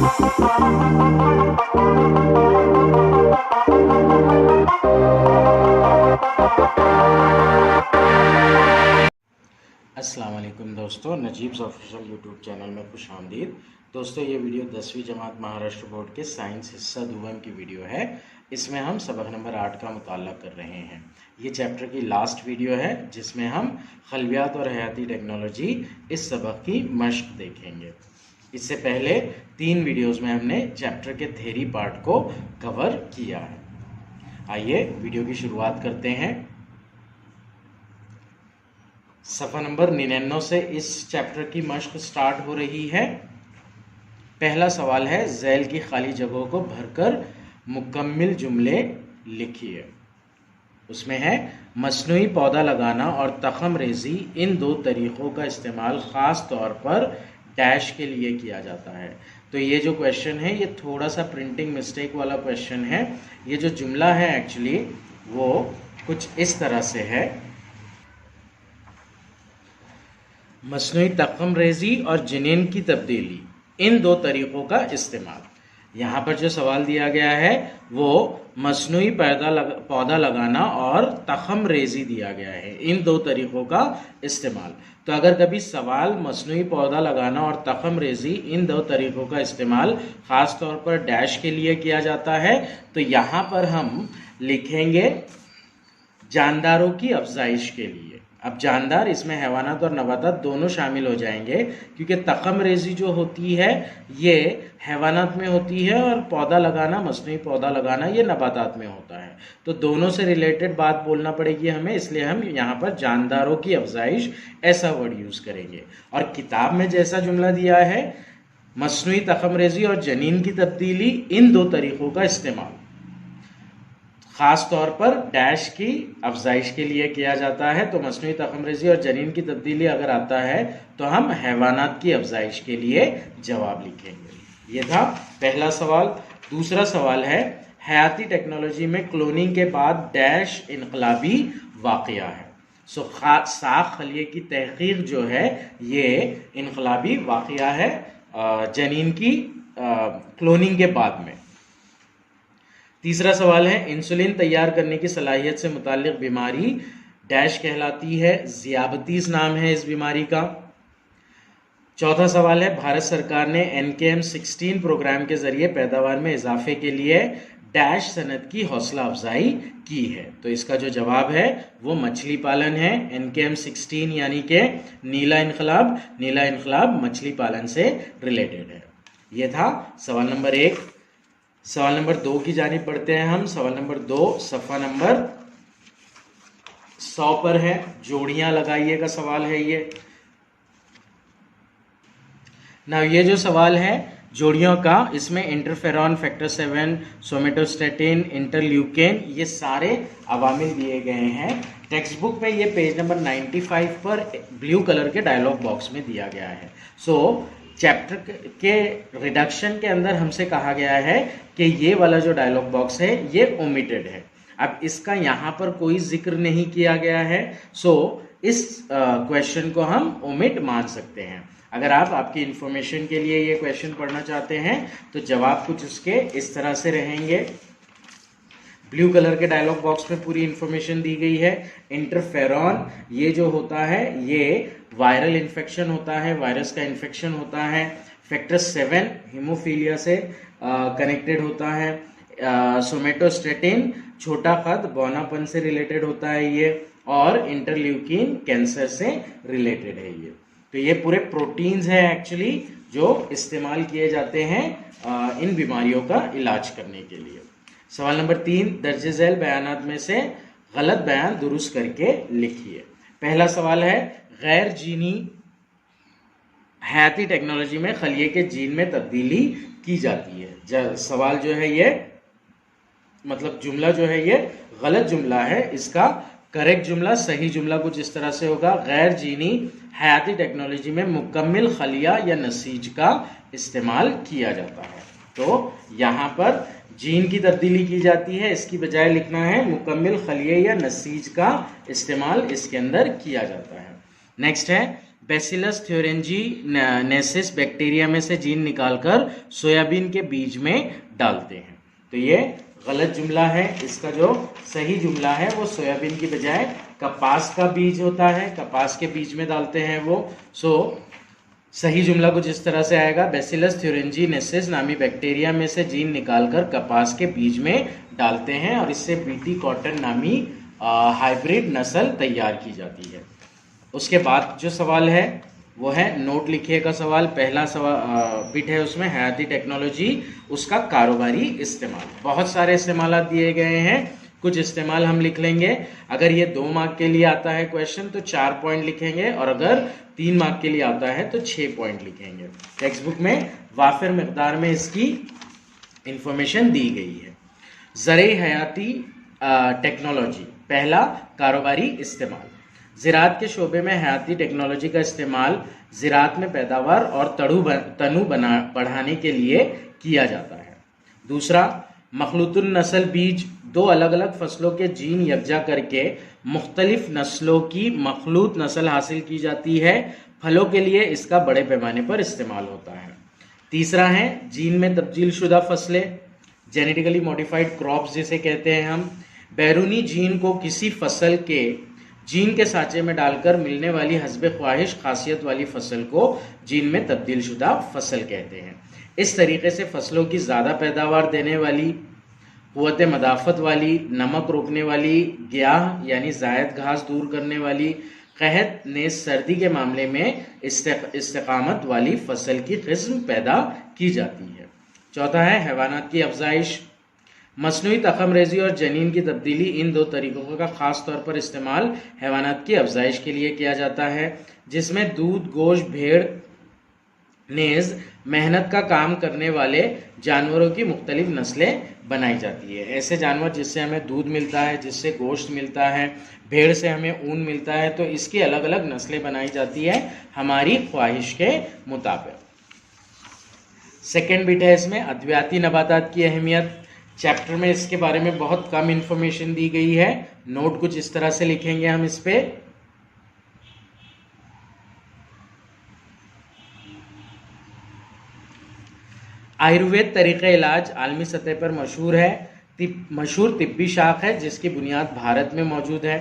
अस्सलाम वालेकुम दोस्तों, नजीब्स ऑफिशियल यूट्यूब चैनल में खुश आमदीद। दोस्तों, ये वीडियो 10वीं जमात महाराष्ट्र बोर्ड के साइंस हिस्सा दुवम की वीडियो है। इसमें हम सबक नंबर 8 का मुताला कर रहे हैं। ये चैप्टर की लास्ट वीडियो है जिसमें हम खलवियात और हयाती टेक्नोलॉजी इस सबक की मश्क देखेंगे। इससे पहले 3 वीडियोज़ में हमने चैप्टर के थ्योरी पार्ट को कवर किया है। आइए वीडियो की शुरुआत करते हैं। सफ़ा नंबर 99 से इस चैप्टर की मश्क स्टार्ट हो रही है। पहला सवाल है, ज़ैल की खाली जगहों को भरकर मुकम्मिल जुमले लिखिए। उसमें है, मसनूई पौधा लगाना और तख़म रेज़ी इन 2 तरीक़ों का इस्तेमाल ख़ास तौर पर डैश के लिए किया जाता है। तो ये जो क्वेश्चन है ये थोड़ा सा प्रिंटिंग मिस्टेक वाला क्वेश्चन है। ये जो जुमला है एक्चुअली वो कुछ इस तरह से है, मसनूई तख़म रेज़ी और जनीन की तब्दीली इन 2 तरीक़ों का इस्तेमाल। यहाँ पर जो सवाल दिया गया है वो मसनूई पौधा लगाना और तख़म रेज़ी दिया गया है, इन 2 तरीक़ों का इस्तेमाल। तो अगर कभी सवाल मसनूई पौधा लगाना और तख़म रेज़ी इन 2 तरीक़ों का इस्तेमाल ख़ास तौर पर डैश के लिए किया जाता है, तो यहाँ पर हम लिखेंगे जानदारों की अफजाइश के लिए। अब जानदार इसमें हैवानात और नबातात दोनों शामिल हो जाएंगे, क्योंकि तख़म रेज़ी जो होती है ये हैवानात में होती है और पौधा लगाना, मसनूई पौधा लगाना, ये नबातात में होता है। तो दोनों से रिलेटेड बात बोलना पड़ेगी हमें, इसलिए हम यहाँ पर जानदारों की अफजाइश ऐसा वर्ड यूज़ करेंगे। और किताब में जैसा जुमला दिया है, मसनूई तख़म रेज़ी और जनीन की तब्दीली इन 2 तरीक़ों का इस्तेमाल ख़ास तौर पर डैश की अफजाइश के लिए किया जाता है। तो मसनूई तख़म रेज़ी और जनीन की तब्दीली अगर आता है तो हम हैवानात की अफजाइश के लिए जवाब लिखेंगे। ये था पहला सवाल। दूसरा सवाल है, हयाती टेक्नोलॉजी में क्लोनिंग के बाद डैश इनकलाबी वाक़या है। साख खलिए की तहक़ीक़ जो है ये इनकलाबी वाक़या है जनीन की क्लोनिंग के बाद में। तीसरा सवाल है, इंसुलिन तैयार करने की सलाहियत से मुताल्लिक़ बीमारी डैश कहलाती है। ज़ियाबतीस नाम है इस बीमारी का। चौथा सवाल है, भारत सरकार ने NKM-16 प्रोग्राम के ज़रिए पैदावार में इजाफे के लिए डैश सनत की हौसला अफजाई की है। तो इसका जो जवाब है वो मछली पालन है। NKM-16 यानी कि नीला इनकलाब मछली पालन से रिलेटेड है। ये था सवाल नंबर 1। सवाल नंबर 2 की जानिब बढ़ते हैं हम। सवाल नंबर 2 सफ़ा नंबर 100 पर है। जोड़ियां लगाइए का सवाल है ये। ना ये जो सवाल है जोड़ियों का, इसमें इंटरफेरॉन, फैक्टर 7, सोमेटोस्टेटिन, इंटरल्यूकिन, ये सारे अवामिल दिए गए हैं। टेक्स्ट बुक में ये पेज नंबर 95 पर ब्लू कलर के डायलॉग बॉक्स में दिया गया है। चैप्टर के रिडक्शन के अंदर हमसे कहा गया है कि ये वाला जो डायलॉग बॉक्स है ये ओमिटेड है। अब इसका यहाँ पर कोई जिक्र नहीं किया गया है, इस क्वेश्चन को हम ओमिट मान सकते हैं। अगर आप आपकी इंफॉर्मेशन के लिए ये क्वेश्चन पढ़ना चाहते हैं तो जवाब कुछ उसके इस तरह से रहेंगे। ब्लू कलर के डायलॉग बॉक्स में पूरी इंफॉर्मेशन दी गई है। इंटरफेरॉन ये जो होता है ये वायरल इन्फेक्शन होता है, वायरस का इन्फेक्शन होता है। फैक्टर 7 हीमोफीलिया से कनेक्टेड होता है। सोमेटोस्टेटिन छोटा कद बौनापन से रिलेटेड होता है ये, और इंटरल्यूकिन कैंसर से रिलेटेड है ये। तो ये पूरे प्रोटीन्स हैं एक्चुअली जो इस्तेमाल किए जाते हैं इन बीमारियों का इलाज करने के लिए। सवाल नंबर 3, दर्ज झैल बयानात में से गलत बयान दुरुस्त करके लिखिए। पहला सवाल है, गैर जीनी हयाती टेक्नोलॉजी में खलिए के जीन में तब्दीली की जाती है। सवाल जो है ये मतलब जुमला जो है ये गलत जुमला है। इसका करेक्ट जुमला, सही जुमला कुछ इस तरह से होगा, गैर जीनी हयाती टेक्नोलॉजी में मुकम्मिल खलिया या नसीज का इस्तेमाल किया जाता है। तो यहाँ पर जीन की तब्दीली की जाती है, इसकी बजाय लिखना है मुकम्मिल खलिए या नसीज का इस्तेमाल इसके अंदर किया जाता है। नेक्स्ट है, बैसिलस थ्योरेंजीनेसिस बैक्टीरिया में से जीन निकालकर सोयाबीन के बीज में डालते हैं। तो ये गलत जुमला है। इसका जो सही जुमला है वो सोयाबीन की बजाय कपास का बीज होता है, कपास के बीज में डालते हैं वो। सही जुमला कुछ इस तरह से आएगा, बैसिलस थ्योरेंजीनेसिस नामी बैक्टीरिया में से जीन निकालकर कपास के बीज में डालते हैं और इससे बीटी कॉटन नामी हाइब्रिड नस्ल तैयार की जाती है। उसके बाद जो सवाल है वो है नोट लिखिए का सवाल। पहला सवाल बिट है उसमें हयाती टेक्नोलॉजी, उसका कारोबारी इस्तेमाल। बहुत सारे इस्तेमाल दिए गए हैं, कुछ इस्तेमाल हम लिख लेंगे। अगर ये 2 मार्क के लिए आता है क्वेश्चन तो 4 पॉइंट लिखेंगे और अगर 3 मार्क के लिए आता है तो 6 पॉइंट लिखेंगे। टेक्स्ट बुक में वाफिर मिकदार में इसकी इंफॉर्मेशन दी गई है। ज़रई हयाती टेक्नोलॉजी, पहला कारोबारी इस्तेमाल। ज़राअत के शोबे में हयाती टेक्नोलॉजी का इस्तेमाल ज़राअत में पैदावार और तनु बढ़ाने के लिए किया जाता है। दूसरा, मखलूतुन नस्ल बीज, 2 अलग अलग फसलों के जीन यकजा करके मुख्तलिफ नस्लों की मखलूत नस्ल हासिल की जाती है। फलों के लिए इसका बड़े पैमाने पर इस्तेमाल होता है। तीसरा है जीन में तब्दील शुदा फसलें, जेनेटिकली मॉडिफाइड क्रॉप्स जिसे कहते हैं हम। बैरूनी जीन को किसी फसल के जीन के साँचे में डालकर मिलने वाली हस्बे ख्वाहिश खासियत वाली फसल को जीन में तब्दील शुदा फसल कहते हैं। इस तरीके से फसलों की ज़्यादा पैदावार देने वाली, क़ुव्वत मदाफ़त वाली, नमक रोकने वाली, ग्याह यानी ज़ायद घास दूर करने वाली, कहत नेज़ सर्दी के मामले में इस्तिकामत वाली फसल की किस्म पैदा की जाती है। चौथा है हैवानात की अफजाइश। मस्नूई तखमरेज़ी और जनीन की तब्दीली, इन 2 तरीक़ों का ख़ास तौर पर इस्तेमाल हैवानात की अफजाइश के लिए किया जाता है, जिसमें दूध, गोश्त, भेड़, नेज़ मेहनत का काम करने वाले जानवरों की मुख्तलिफ नस्लें बनाई जाती है। ऐसे जानवर जिससे हमें दूध मिलता है, जिससे गोश्त मिलता है, भेड़ से हमें ऊन मिलता है, तो इसकी अलग अलग नस्लें बनाई जाती है हमारी ख्वाहिश के मुताबिक। सेकेंड बिट है इसमें अद्वियाती नबातात की अहमियत। चैप्टर में इसके बारे में बहुत कम इंफॉर्मेशन दी गई है। नोट कुछ इस तरह से लिखेंगे हम इस पे। आयुर्वेद तरीक़े इलाज आलमी सतह पर मशहूर है, मशहूर तिब्बी शाख है जिसकी बुनियाद भारत में मौजूद है।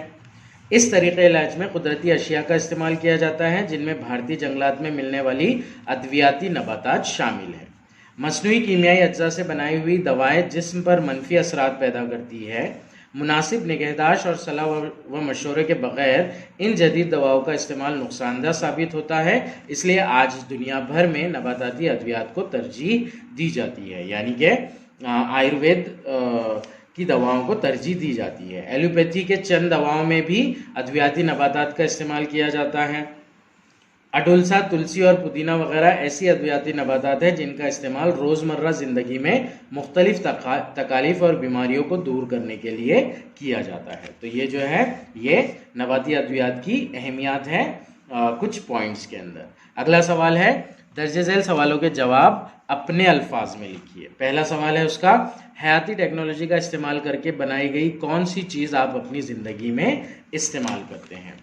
इस तरीक़े इलाज में कुदरती अशिया का इस्तेमाल किया जाता है, जिनमें भारतीय जंगलात में मिलने वाली अद्वियाती नबातात शामिल है। मस्नूई कीमियाई अज्जा से बनाई हुई दवाएं जिस्म पर मनफी असरात पैदा करती है। मुनासिब निगहदाश्त और सलाह व मशवरे के बग़ैर इन जदीद दवाओं का इस्तेमाल नुकसानदा साबित होता है, इसलिए आज दुनिया भर में नबाताती अद्वियात को तरजीह दी जाती है, यानी कि आयुर्वेद की दवाओं को तरजीह दी जाती है। एलोपैथी के चंद दवाओं में भी अद्वियाती नबातात का इस्तेमाल किया जाता है। अडुलसा, तुलसी और पुदीना वगैरह ऐसी अद्वियाती नबातात हैं जिनका इस्तेमाल रोज़मर्रा ज़िंदगी में मुख्तलिफ तकालीफ और बीमारियों को दूर करने के लिए किया जाता है। तो ये जो है ये नबाती अद्वियात की अहमियत है कुछ पॉइंट्स के अंदर। अगला सवाल है, दर्ज झेल सवालों के जवाब अपने अल्फाज में लिखिए। पहला सवाल है उसका, हयाती टेक्नोलॉजी का इस्तेमाल करके बनाई गई कौन सी चीज़ आप अपनी ज़िंदगी में इस्तेमाल करते हैं।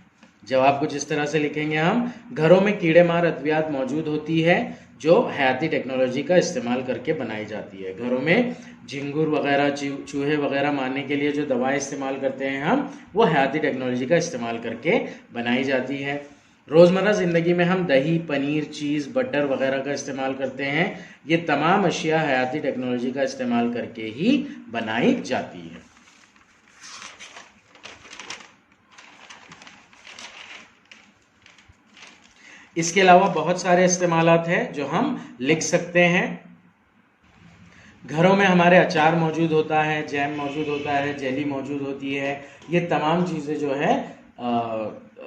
जवाब कुछ इस तरह से लिखेंगे हम। घरों में कीड़े मार अद्वियात मौजूद होती है जो हयाती टेक्नोलॉजी का इस्तेमाल करके बनाई जाती है। घरों में झिंगुर वगैरह, चूहे वगैरह मारने के लिए जो दवाएं इस्तेमाल करते हैं हम, वो हयाती टेक्नोलॉजी का इस्तेमाल करके बनाई जाती है। रोज़मर्रा ज़िंदगी में हम दही, पनीर, चीज़, बटर वगैरह का इस्तेमाल करते हैं। ये तमाम अशिया हयाती टेक्नोलॉजी का इस्तेमाल करके ही बनाई जाती है। इसके अलावा बहुत सारे इस्तेमालात हैं जो हम लिख सकते हैं। घरों में हमारे अचार मौजूद होता है, जैम मौजूद होता है, जेली मौजूद होती है। ये तमाम चीज़ें जो है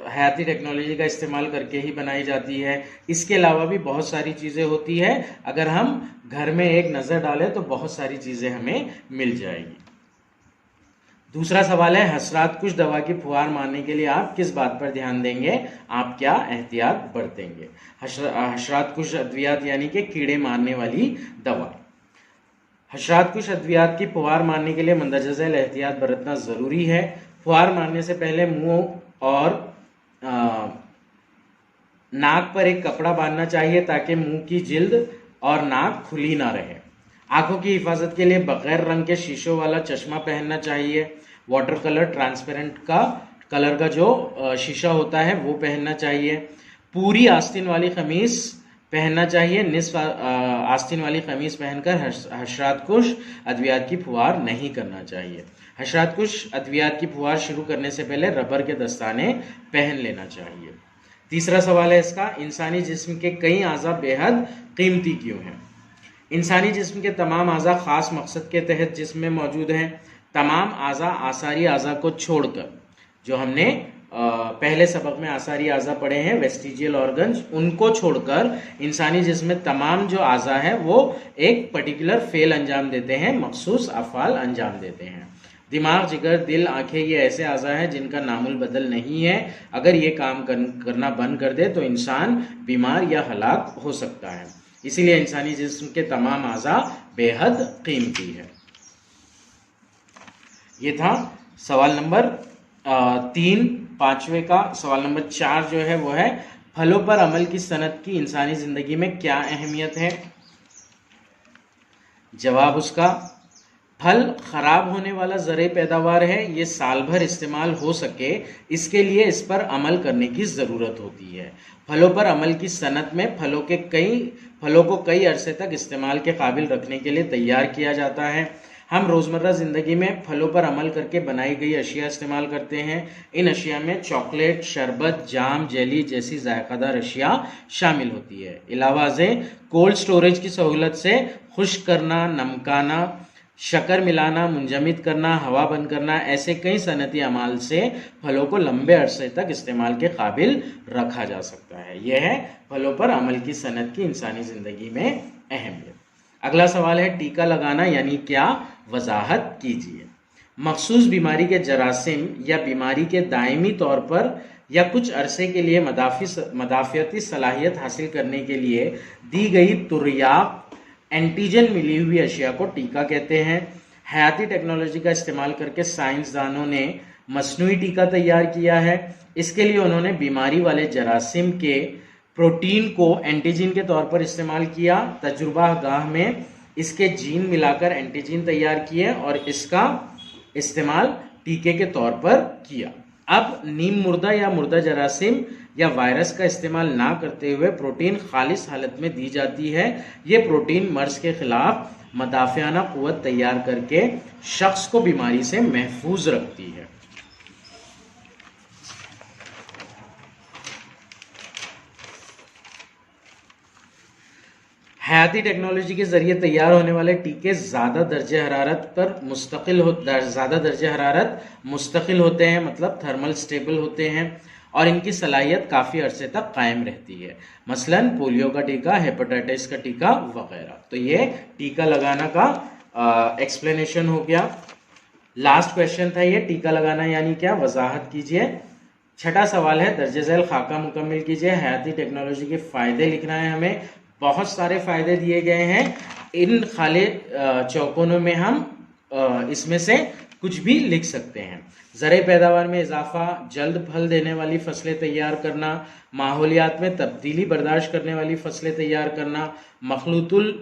हयाती टेक्नोलॉजी का इस्तेमाल करके ही बनाई जाती है। इसके अलावा भी बहुत सारी चीज़ें होती है, अगर हम घर में एक नज़र डालें तो बहुत सारी चीज़ें हमें मिल जाएगी। दूसरा सवाल है, हशरात कुश दवा की फुहार मारने के लिए आप किस बात पर ध्यान देंगे, आप क्या एहतियात बरतेंगे। हशरात कुश अद्वियात यानी कि कीड़े मारने वाली दवा। हशरात कुश अद्वियात की फुहार मारने के लिए मंदरजा झैल एहतियात बरतना ज़रूरी है। फुहार मारने से पहले मुंह और नाक पर एक कपड़ा बांधना चाहिए ताकि मुंह की जिल्द और नाक खुली ना रहे। आंखों की हिफाजत के लिए बगैर रंग के शीशों वाला चश्मा पहनना चाहिए। वाटर कलर ट्रांसपेरेंट का कलर का जो शीशा होता है वो पहनना चाहिए। पूरी आस्तीन वाली कमीज पहनना चाहिए। निस्फ आस्तीन वाली कमीज पहनकर हशरातकुश अद्वियात की फुहार नहीं करना चाहिए। हशरातकुश अद्वियात की फुहार शुरू करने से पहले रबर के दस्ताने पहन लेना चाहिए। तीसरा सवाल है इसका, इंसानी जिस्म के कई आज़ा बेहद कीमती क्यों हैं? इंसानी जिस्म के तमाम आज़ा ख़ास मकसद के तहत जिस्म में मौजूद हैं। तमाम आज़ा आसारी आज़ा को छोड़कर, जो हमने पहले सबक में आसारी आज़ा पढ़े हैं वेस्टिजियल ऑर्गन्स, उनको छोड़कर इंसानी जिस्म में तमाम जो आज़ा है वो एक पर्टिकुलर फेल अंजाम देते हैं, मखसूस अफ़ाल अंजाम देते हैं। दिमाग, जिगर, दिल, आंखें ये ऐसे आज़ा हैं जिनका नामुल बदल नहीं है। अगर ये काम करना बंद कर दे तो इंसान बीमार या हलाक हो सकता है। इसीलिए इंसानी जिस्म के तमाम आज़ा बेहद कीमती है। ये था सवाल नंबर 3। पांचवे का सवाल नंबर 4 जो है वो है, फलों पर अमल की सनत की इंसानी जिंदगी में क्या अहमियत है? जवाब उसका, फल खराब होने वाला ज़रे पैदावार है, ये साल भर इस्तेमाल हो सके इसके लिए इस पर अमल करने की ज़रूरत होती है। फलों पर अमल की सनत में फलों को कई अरसे तक इस्तेमाल के काबिल रखने के लिए तैयार किया जाता है। हम रोज़मर्रा ज़िंदगी में फलों पर अमल करके बनाई गई अशिया इस्तेमाल करते हैं। इन अशिया में चॉकलेट, शरबत, जाम, जेली जैसी जायकादार अशिया शामिल होती है। अलावा से कोल्ड स्टोरेज की सहूलत से खुश्क करना, नमकाना, शक्कर मिलाना, मुंजमद करना, हवा बंद करना, ऐसे कई सनती अमाल से फलों को लंबे अरसे तक इस्तेमाल के काबिल रखा जा सकता है। यह है फलों पर अमल की सनत की इंसानी ज़िंदगी में अहमियत। अगला सवाल है, टीका लगाना यानी क्या? वजाहत कीजिए। मखसूस बीमारी के जरासीम या बीमारी के दायमी तौर पर या कुछ अरसे के लिए मदाफियती सलाहियत हासिल करने के लिए दी गई तुर्याक एंटीजन मिली हुई अशिया को टीका कहते हैं। हयाती टेक्नोलॉजी का इस्तेमाल करके साइंसदानों ने मसनूई टीका तैयार किया है। इसके लिए उन्होंने बीमारी वाले जरासीम के प्रोटीन को एंटीजन के तौर पर इस्तेमाल किया। तजुर्बा गाह में इसके जीन मिलाकर एंटीजन तैयार किए और इसका इस्तेमाल टीके के तौर पर किया। अब नीम मुर्दा या मुर्दा जरासीम या वायरस का इस्तेमाल ना करते हुए प्रोटीन खालिस हालत में दी जाती है। ये प्रोटीन मर्ज के खिलाफ मदाफियाना कुव्वत तैयार करके शख्स को बीमारी से महफूज रखती है। हयाती टेक्नोलॉजी के जरिए तैयार होने वाले टीके ज़्यादा दर्जे हरारत मुस्तकिल होते हैं, मतलब थर्मल स्टेबल होते हैं और इनकी सलाहियत काफ़ी अरसे तक कायम रहती है। मसलन पोलियो का टीका, हेपेटाइटिस का टीका वगैरह। तो ये टीका लगाना का एक्सप्लेनेशन हो गया। लास्ट क्वेश्चन था ये, टीका लगाना यानी क्या? वजाहत कीजिए। छठा सवाल है, दर्जे झैल खाका मुकम्मल कीजिए। हयाती टेक्नोलॉजी के फ़ायदे लिखना है हमें। बहुत सारे फ़ायदे दिए गए हैं। इन खाली चौकोनों में हम इसमें से कुछ भी लिख सकते हैं। ज़रे पैदावार में इजाफा, जल्द फल देने वाली फसलें तैयार करना, माहौलियात में तब्दीली बर्दाश्त करने वाली फसलें तैयार करना, मखलूतुल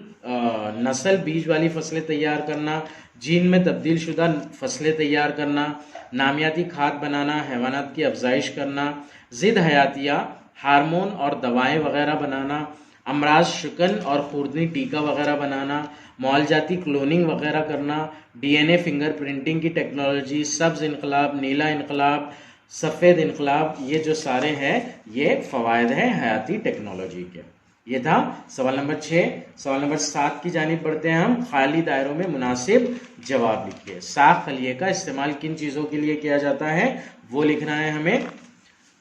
नस्ल बीज वाली फसलें तैयार करना, जीन में तब्दील शुदा फसलें तैयार करना, नामियाती खाद बनाना, हैवानात की अफजाइश करना, ज़िद हयातिया, हार्मोन और दवाएं वगैरह बनाना, अमराज शिकन और खुर्दनी टीका वगैरह बनाना, मौलजाती क्लोनिंग वगैरह करना, डीएनए फिंगरप्रिंटिंग की टेक्नोलॉजी, सब्ज़ इनकलाब, नीला इनकलाब, सफ़ेद इनकलाब, ये जो सारे हैं ये फ़वायद हैं हयाती टेक्नोलॉजी के। ये था सवाल नंबर 6। सवाल नंबर 7 की जानिब बढ़ते हैं हम। खाली दायरों में मुनासिब जवाब लिखिए। साख खलिए का इस्तेमाल किन चीज़ों के लिए किया जाता है वो लिखना है हमें।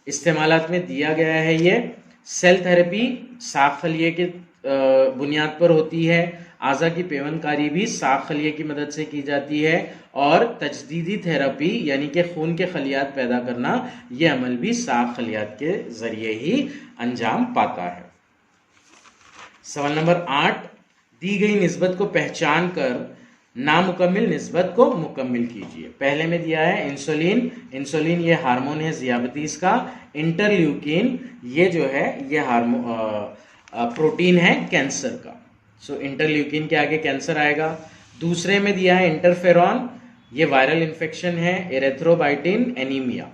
इस्तेमालात में दिया गया है ये। सेल थेरेपी साख खलिए के बुनियाद पर होती है। आज़ा की पेवनकारी भी साख खलिए की मदद से की जाती है और तजदीदी थेरेपी यानी कि खून के खलियात पैदा करना, यह अमल भी साख खलियात के ज़रिए ही अंजाम पाता है। सवाल नंबर 8, दी गई निस्बत को पहचान कर नामुकम्मिल निस्बत को मुकम्मिल कीजिए। पहले में दिया है इंसुलिन। इंसुलिन ये हार्मोन है ज़ियाबतीस का। इंटरल्यूकिन ये जो है ये प्रोटीन है कैंसर का। सो इंटरल्यूकिन के आगे कैंसर आएगा। दूसरे में दिया है इंटरफेरॉन, ये वायरल इन्फेक्शन है। Erythropoietin anaemia.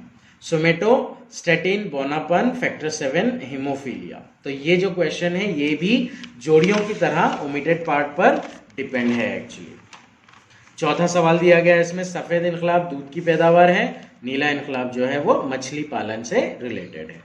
सोमेटोस्टेटिन बोनापन, फैक्टर 7 हीमोफीलिया। तो ये जो क्वेश्चन है ये भी जोड़ियों की तरह ओमिटेड पार्ट पर डिपेंड है एक्चुअली। चौथा सवाल दिया गया है इसमें, सफेद इनकलाब दूध की पैदावार है, नीला इनकलाब जो है वो मछली पालन से रिलेटेड है।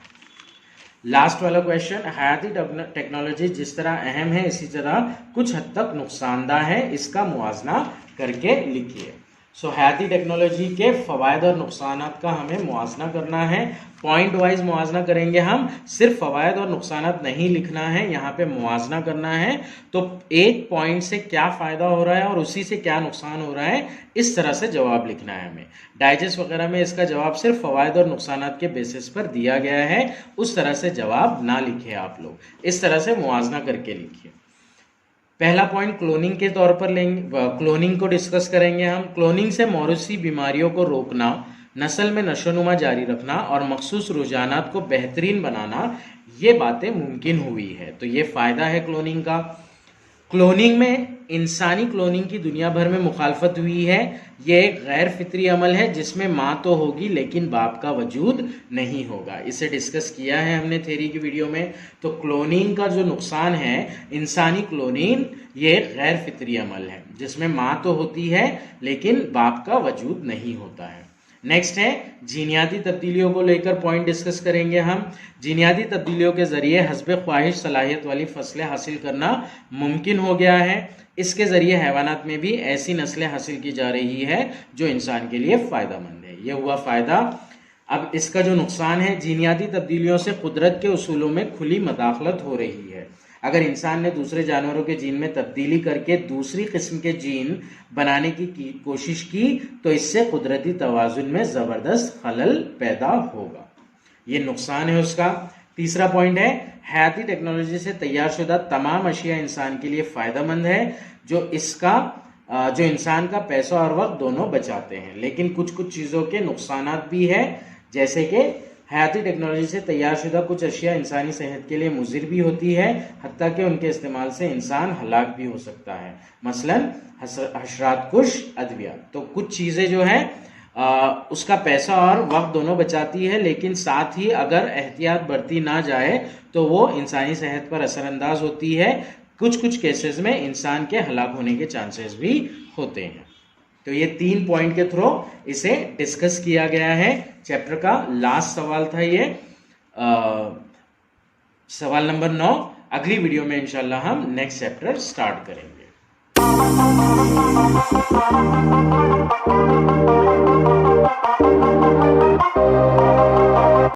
लास्ट वाला क्वेश्चन, हयाती टेक्नोलॉजी जिस तरह अहम है इसी तरह कुछ हद तक नुकसानदाह है, इसका मुआवजा करके लिखिए। सो हयाती टेक्नोलॉजी के फवायद और नुकसानात का हमें मुआवजा करना है। पॉइंट वाइज मुआवजा करेंगे हम, सिर्फ फवायद और नुकसानात नहीं लिखना है, यहाँ पे मुआवजा करना है। तो एक पॉइंट से क्या फायदा हो रहा है और उसी से क्या नुकसान हो रहा है, इस तरह से जवाब लिखना है हमें। डाइजेस्ट वगैरह में इसका जवाब सिर्फ फवायद और नुकसानात के बेसिस पर दिया गया है, उस तरह से जवाब ना लिखे आप लोग, इस तरह से मुआवजा करके लिखिए। पहला पॉइंट क्लोनिंग के तौर पर लेंगे, क्लोनिंग को डिस्कस करेंगे हम। क्लोनिंग से मौरूसी बीमारियों को रोकना, नस्ल में नशोनुमा जारी रखना और मखसूस रुझानात को बेहतरीन बनाना, ये बातें मुमकिन हुई है। तो ये फायदा है क्लोनिंग का। क्लोनिंग में इंसानी क्लोनिंग की दुनिया भर में मुखालफत हुई है। ये एक गैर फितरी अमल है जिसमें माँ तो होगी लेकिन बाप का वजूद नहीं होगा। इसे डिस्कस किया है हमने थ्योरी की वीडियो में। तो क्लोनिंग का जो नुकसान है, इंसानी क्लोनिंग ये एक गैर फितरी अमल है जिसमें माँ तो होती है लेकिन बाप का वजूद नहीं होता है। नेक्स्ट है जीनियाती तब्दीलियों को लेकर पॉइंट डिस्कस करेंगे हम। जीनियाती तब्दीलियों के जरिए हस्ब ख्वाहिश सलाहियत वाली फसलें हासिल करना मुमकिन हो गया है। इसके जरिए हैवानात में भी ऐसी नस्लें हासिल की जा रही है जो इंसान के लिए फ़ायदेमंद है। यह हुआ फ़ायदा। अब इसका जो नुकसान है, जीनियाती तब्दीलियों से कुदरत के उसूलों में खुली मदाखलत हो रही है। अगर इंसान ने दूसरे जानवरों के जीन में तब्दीली करके दूसरी किस्म के जीन बनाने की कोशिश की तो इससे कुदरती तवाजुन में ज़बरदस्त खलल पैदा होगा। ये नुकसान है उसका। तीसरा पॉइंट है, हयाती टेक्नोलॉजी से तैयार शुदा तमाम अशिया इंसान के लिए फ़ायदेमंद है, जो इंसान का पैसा और वक्त दोनों बचाते हैं। लेकिन कुछ कुछ चीज़ों के नुकसानात भी है, जैसे कि हयाती टेक्नोलॉजी से तैयार शुदा कुछ अशिया इंसानी सेहत के लिए मुज़िर भी होती है, हत्ता कि उनके इस्तेमाल से इंसान हलाक भी हो सकता है। मसलन हशरात कुश अद्विया। तो कुछ चीज़ें जो है उसका पैसा और वक्त दोनों बचाती है, लेकिन साथ ही अगर एहतियात बरती ना जाए तो वो इंसानी सेहत पर असरअंदाज होती है। कुछ कुछ केसेस में इंसान के हलाक होने के चांसेस भी होते हैं। तो ये 3 पॉइंट के थ्रू इसे डिस्कस किया गया है। चैप्टर का लास्ट सवाल था ये, सवाल नंबर 9। अगली वीडियो में इंशाल्लाह हम नेक्स्ट चैप्टर स्टार्ट करेंगे।